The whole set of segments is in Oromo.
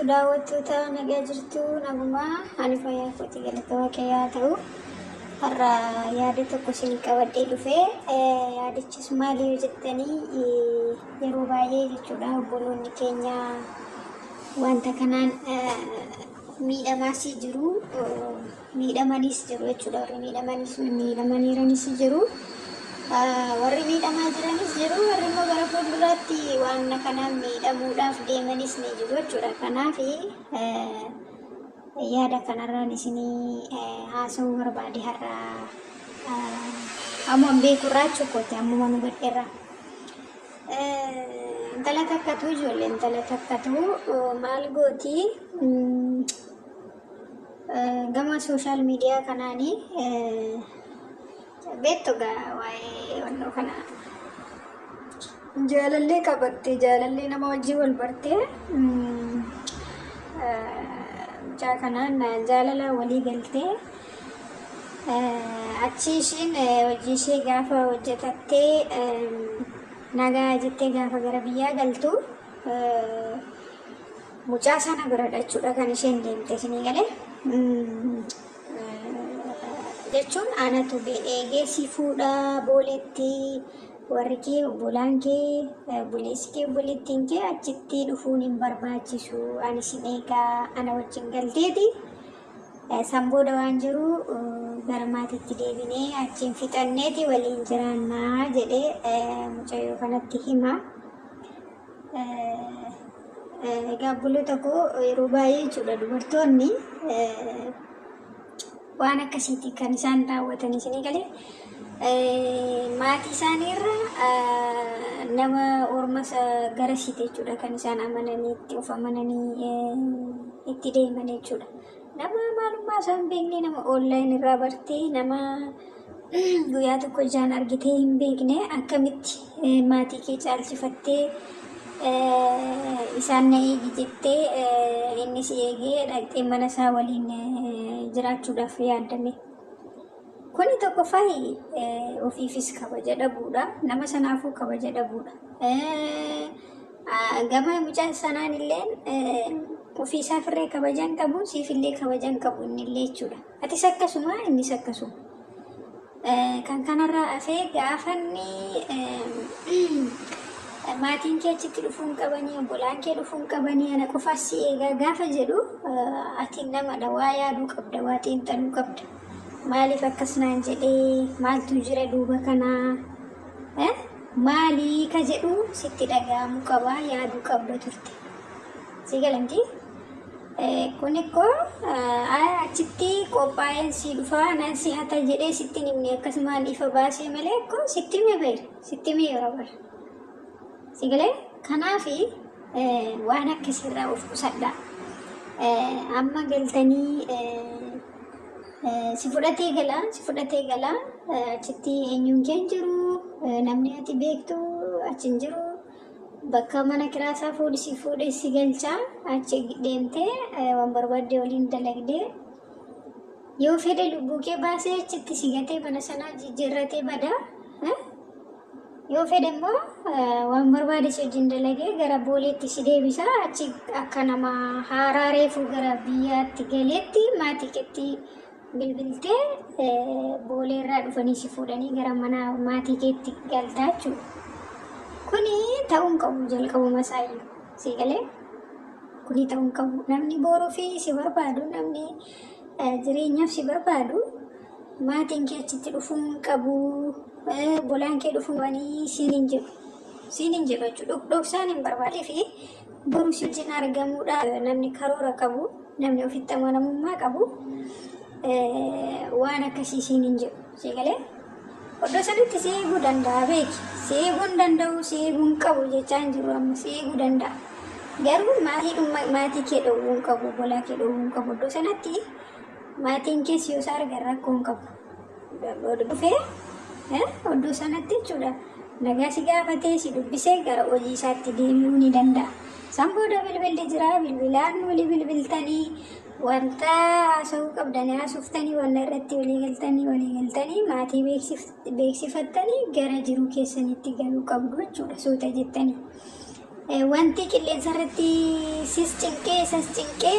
daawwattoota nagaa jirtu nagumaa ani fayyaa kooti galatooma kiyyaa ta'u har'a yaada tokko isin qabadhee dhufee yaadichis maali yoo jettanii yeroo baay'ee jechuudha obboloonni keenya wanta kanaan miidhamaas jiru miidhamanis jiru jechuudha warri miidhamaniiranis jiru warri miidhamaa jiranis jiru warri immoo gara fuulduraatti waan kanaan miidhamuudhaaf deemanis ni jiru jechuudha. Kanaaf yaada kanarraan isinii haasa'uu barbaade har'a ammoo beekurraa chokkooti ammuma nu gadheerra. Intala takkatu ijoollee intala takkatu maal gooti gama sooshaal miidiyaa kanaanii beektoga waa'ee wannoo kana jaalallee qabatte jaalallee nama wajjin wal bartee mucaa kanaan jaalala walii galtee achi ishiin hojii ishee gaafa hojjetattee nagaa jettee gaafa gara biyyaa galtu mucaa sana biradha jechuudha kan isheen deemte isinii galee jechuun anatu eegee si fuudhaa booletti warri kee obbolaan kee buleessi kee obboleettiin kee achitti dhufuun hin barbaachisu ani si eegaa ana wajjin galteeti san booda waan jiru gara maatiitti deebinee achiin fixanneeti waliin jiraannaa jedhee mucayyoo kanatti hima. Egaa obboloota koo yeroo baay'ee jechuudha dubartoonni waan akkasiiti kan isaan raawwatan isinii galee maatii isaaniirra nama orma gara siite jechuudha kan isaan amananii itti of amananii itti deeman jechuudha. Nama maalummaa isaa hin beekne nama onlaayinii irraa bartee nama guyyaa tokko ijaan argitee hin beekne akkamitti maatii kee caalchifattee isaan na eegi jettee inni si eegee dhaqxee mana isaa waliin jiraachuudhaaf yaaddame. Kuni tokkoffaa ofiifis kabaja dhabuudha. Nama sanaafuu kabaja dhabuudha. Gama mucaa sanaan illee ofiisaaf illee kabaja hin qabu, siif illee kabaja hin qabu inni illee jechuudha. Atis akkasuma innis akkasuma. Kan kanarraa hafee gaafanni maatiin kee achitti dhufuun qabanii obbolaan kee dhufuun qabanii ana qofaas si eegaa gaafa jedhu ati namadha waa yaaduu qabda waa xiinxaluu qabda. Maaliif akkas naan jedhee maaltu jira duuba kanaa maalii ka jedhu sitti dhaga'amuu qaba yaaduu qabda turte. Si galanti kun ikkoo achitti qophaa'een si dhufaa naan si hata jedhee sitti himne akkasumaan ifa baasee malee akkoo sitti hime beera sitti hime yeroo bara. Sigalee kanaafi waan akkasirraa of qusadha. Amma galtanii si fudhatee gala achitti eenyuun kee hin jiru namni ati beektu achi hin jiru bakka mana kiraasaa fuudhee si galchaa achi deemtee waan barbaadde waliin dalagdee yoo fedhe lubbuu kee baasee achitti si gatee mana sanaa jijjiirratee badaa. Yoo fedhe immoo waan barbaade si wajjin dalagee gara booleetti si deebisa achi akka nama haaraa reefuu gara biyyaatti galeetti maatii keetti bilbiltee booleerraa dhufanii si fuudhanii gara mana maatii keetti galtaa jechuudha. Kuni ta'uu hin qabu jalqabuma isaayyuu si galee kuni ta'uu hin qabu namni booruu fi si barbaadu namni jireenyaaf si barbaadu maatiin kee achitti dhufuu hin qabu. Bolaan kee dhufuun wanii siin hin jiru jechuudha. Dhoksaan hin barbaadee fi boruu si wajjin argamuudha. Namni karoora qabu, namni ofitti amanamummaa qabu waan akkasii siin hin jiru. Si galee iddoo sanatti si eeguu danda'a beeki. Si eeguu hin danda'u, si eeguu hin qabu jechaa hin jiru amma si eeguu danda'a. Garuu maatii kee dhowwuu hin qabu, bolaa kee dhowwuu hin qabu. Iddoo sanatti maatiin kee si yoo isa argan rakkoo hin qabu. Dhufee iddoo sanatti jechuudha nagaa si gaafatee si dubbisee gara hojii isaatti deemuu ni danda'a. San booda bilbilli jira bilbilaan walii bilbiltanii wanta haasa'uu qabdanii haasooftanii wanna irratti walii galtanii maatii beeksifattanii gara jiruu keessanitti galuu qabdu jechuudha suuta jettanii. wanti qilleensa irratti sis cinqee sas cinqee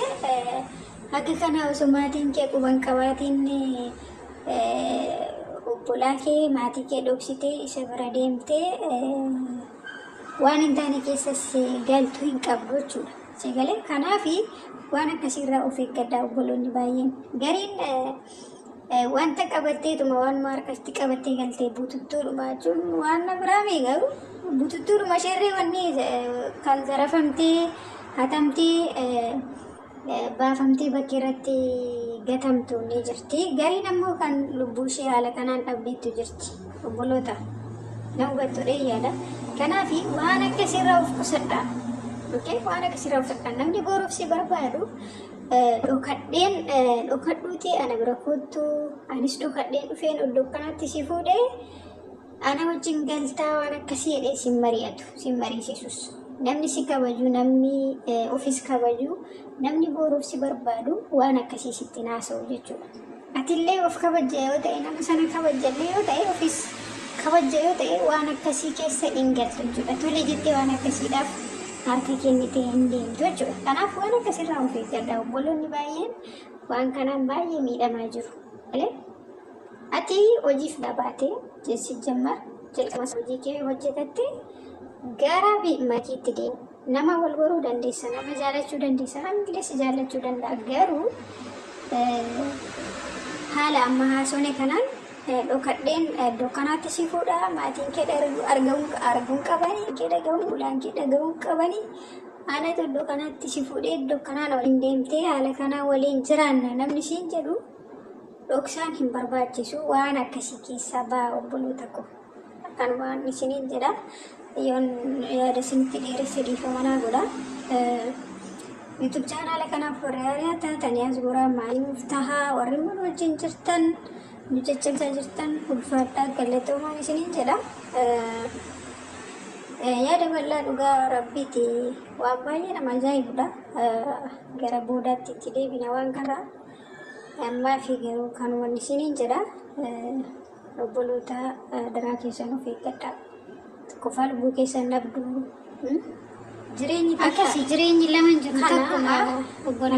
akka kana osoo maatiin kee quban qabaatiin obbolaa kee maatii kee dhoksitee isa bira deemtee waan hin taane keessas galtuu hin qabdu jechuudha. Sagalee kanaafi waan akkasiirraa of eeggadhaa obboloonni baay'een. Gariin wanta qabatteetuma waan harkatti qabattee galtee bututtuudhuma jechuun waan na biraa garuu bututtuudhuma sherree wanni kan zarafamtee hatamtee baafamtee bakka irratti gatamtu ni jirti. Gariin ammoo kan lubbuu ishee haala kanaan dhabdeettu jirti obboloota. Na hubattudha yaada. Kanaafi waan akkasirraa of qusadhaa. Okay, waan akkasirraa of qusadhaa. Namni boruuf si barbaadu dhokadhuuti ana bira kottu anis dhokadheen dhufeen iddoo kanatti si fuudhee ana wajjin galtaa waan akkasii jedhee si mari'atu si mariisisus. Namni si kabaju namni ofis kabaju namni boruuf si barbaadu waan akkasii sitti naasa'u jechuudha. Atillee of kabajja yoo ta'e nama sana kabajjallee yoo ta'e ofis kabajja yoo ta'e waan akkasii keessa hin galtu jechuudha. Tole jettee waan akkasiidhaaf harka kennitee hin deemtu jechuudha. Kanaaf waan akkasirraa of eeggadhaa obboloonni baay'een waan kanaan baay'ee miidhamaa jiru. Ati hojiif dhabaatee jessi jammar jalqaba hojii kee hojjetatte gara maatiitti deemu. Nama wal baruu dandeessa, nama jaalachuu dandeessa, hamillee si jaalachuu danda'a. Garuu haala amma haasofne kanaan dhokadheen iddoo kanaatti si fuudha. Maatiin kee arguun qabanii, kee dhagahuun ulaan kee dhagahuun qabanii. Anatu iddoo kanaatti si fuudhee iddoo kanaan waliin deemtee haala kanaan waliin jiraanna namni siin jedhu dhoksaan hin barbaachisu. Waan akkasii keessaa ba'a obboloota koo. Kan waan isiniin jedha yoon yaada isinitti dheeresse dhiifamanaa godha. YouTube channel kanaaf warra taatanii as goraa maaliif tahaa warri mun wajjin jirtan nu jajjabeessaa jirtan ulfaadhaa galatoomaa isiniin jedha. Yaada bal'aa dhugaa rabbiiti waan baay'ee nama ajaa'ibudha. Gara boodaatti itti deebina waan kanaa ammaa fi garuu kan wanni isiniin jedha. Obboloota daraa keessan of eeggadhaa. Tokkoffaa lubbuu keessan dhabdu. Jireenyi akkasii jireenyi lama jiru tokkuma obbola